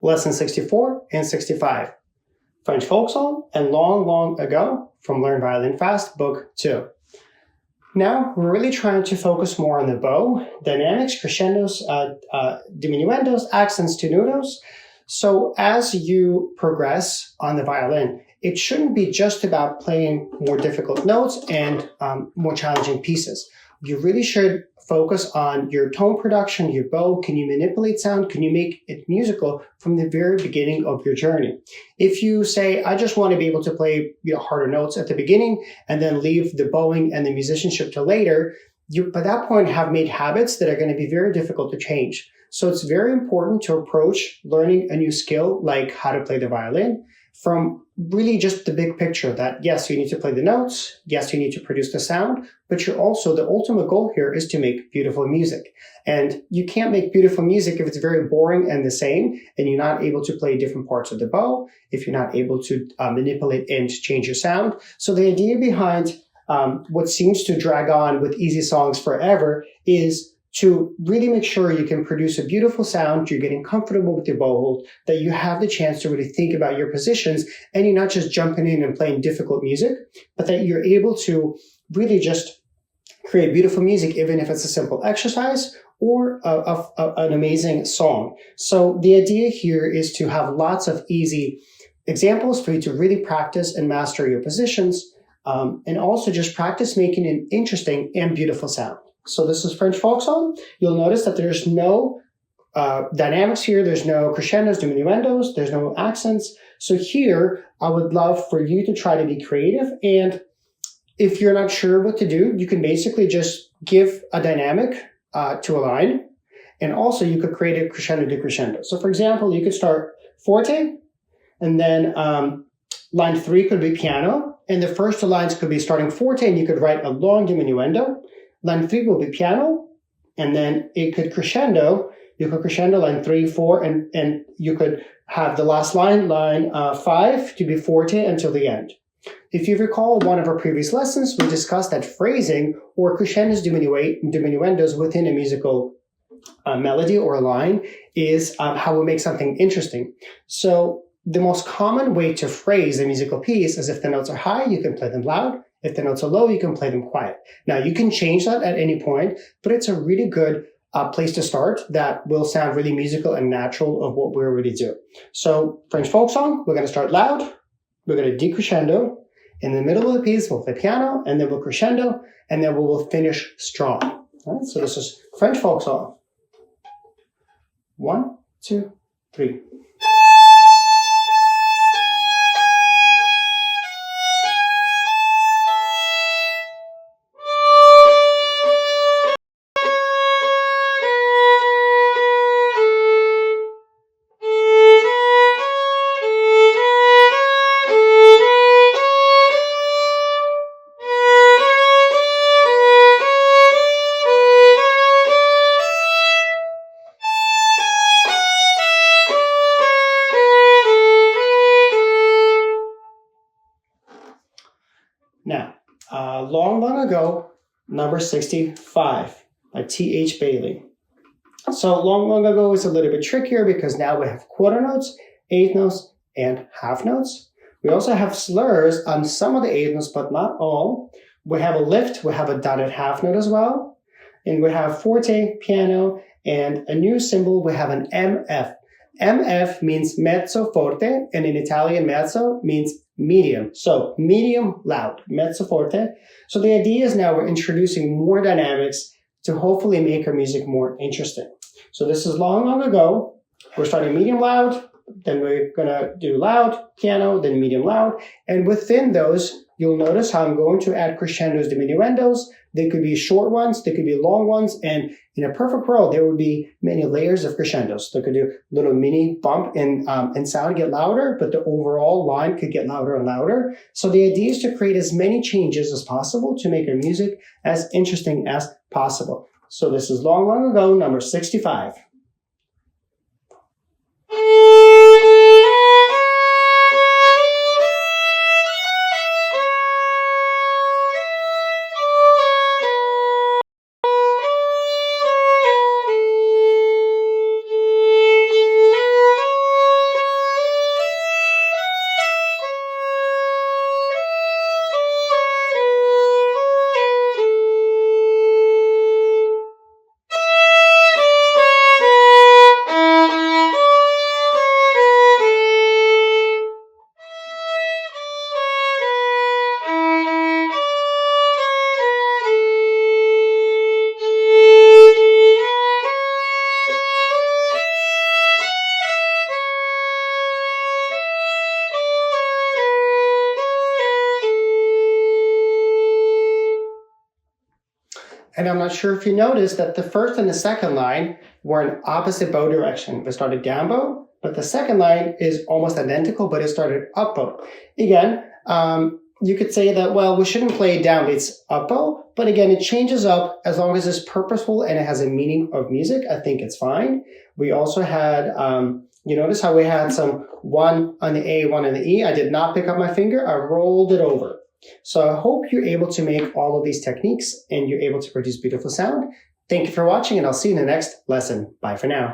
Lesson 64 and 65. French folk song and Long, Long Ago from Learn Violin Fast, Book 2. Now, we're really trying to focus more on the bow, dynamics, crescendos, diminuendos, accents, tenutos. So as you progress on the violin, it shouldn't be just about playing more difficult notes and more challenging pieces. You really should focus on your tone production, your bow. Can you manipulate sound? Can you make it musical from the very beginning of your journey? If you say, I just want to be able to play harder notes at the beginning and then leave the bowing and the musicianship to later, you by that point have made habits that are going to be very difficult to change. So it's very important to approach learning a new skill like how to play the violin from really just the big picture that, yes, you need to play the notes, yes, you need to produce the sound, but you're also, the ultimate goal here is to make beautiful music. And you can't make beautiful music if it's very boring and the same, and you're not able to play different parts of the bow, if you're not able to manipulate and change your sound. So the idea behind what seems to drag on with easy songs forever is to really make sure you can produce a beautiful sound, you're getting comfortable with your bow hold, that you have the chance to really think about your positions, and you're not just jumping in and playing difficult music, but that you're able to really just create beautiful music, even if it's a simple exercise or an amazing song. So the idea here is to have lots of easy examples for you to really practice and master your positions, and also just practice making an interesting and beautiful sound. So this is French folk song. You'll notice that there's no dynamics here. There's no crescendos, diminuendos. There's no accents. So here, I would love for you to try to be creative. And if you're not sure what to do, you can basically just give a dynamic to a line. And also you could create a crescendo decrescendo. So for example, you could start forte, and then line 3 could be piano. And the first two lines could be starting forte, and you could write a long diminuendo. Line 3 will be piano, and then it could crescendo. You could crescendo line 3, 4, and you could have the last line, line 5, to be forte until the end. If you recall one of our previous lessons, we discussed that phrasing or crescendos, diminuendos within a musical melody or a line is how we make something interesting. So the most common way to phrase a musical piece is if the notes are high, you can play them loud. If the notes are low, you can play them quiet. Now, you can change that at any point, but it's a really good place to start that will sound really musical and natural of what we're really do. So, French folk song, we're going to start loud. We're going to decrescendo. In the middle of the piece, we'll play piano, and then we'll crescendo, and then we will finish strong. All right, so this is French folk song. 1, 2, 3. Now, long, long ago, number 65 by T.H. Bailey. So long, long ago is a little bit trickier because now we have quarter notes, eighth notes, and half notes. We also have slurs on some of the eighth notes, but not all. We have a lift, we have a dotted half note as well. And we have forte, piano, and a new symbol, we have an MF. MF means mezzo forte, and in Italian, mezzo means medium. So medium loud, mezzo forte. So the idea is now we're introducing more dynamics to hopefully make our music more interesting. So this is long, long ago. We're starting medium loud, then we're gonna do loud, piano, then medium loud. And within those, you'll notice how I'm going to add crescendos, diminuendos. They could be short ones, they could be long ones, and in a perfect world, there would be many layers of crescendos. They could do a little mini bump in sound, get louder, but the overall line could get louder and louder. So the idea is to create as many changes as possible to make our music as interesting as possible. So this is long, long ago, number 65. And I'm not sure if you noticed that the first and the second line were in opposite bow direction. We started down bow, but the second line is almost identical, but it started up bow. Again, you could say that, well, we shouldn't play down beats up bow, but again, it changes up as long as it's purposeful and it has a meaning of music. I think it's fine. We also had, you notice how we had some one on the A, one on the E. I did not pick up my finger. I rolled it over. So I hope you're able to make all of these techniques and you're able to produce beautiful sound. Thank you for watching, and I'll see you in the next lesson. Bye for now.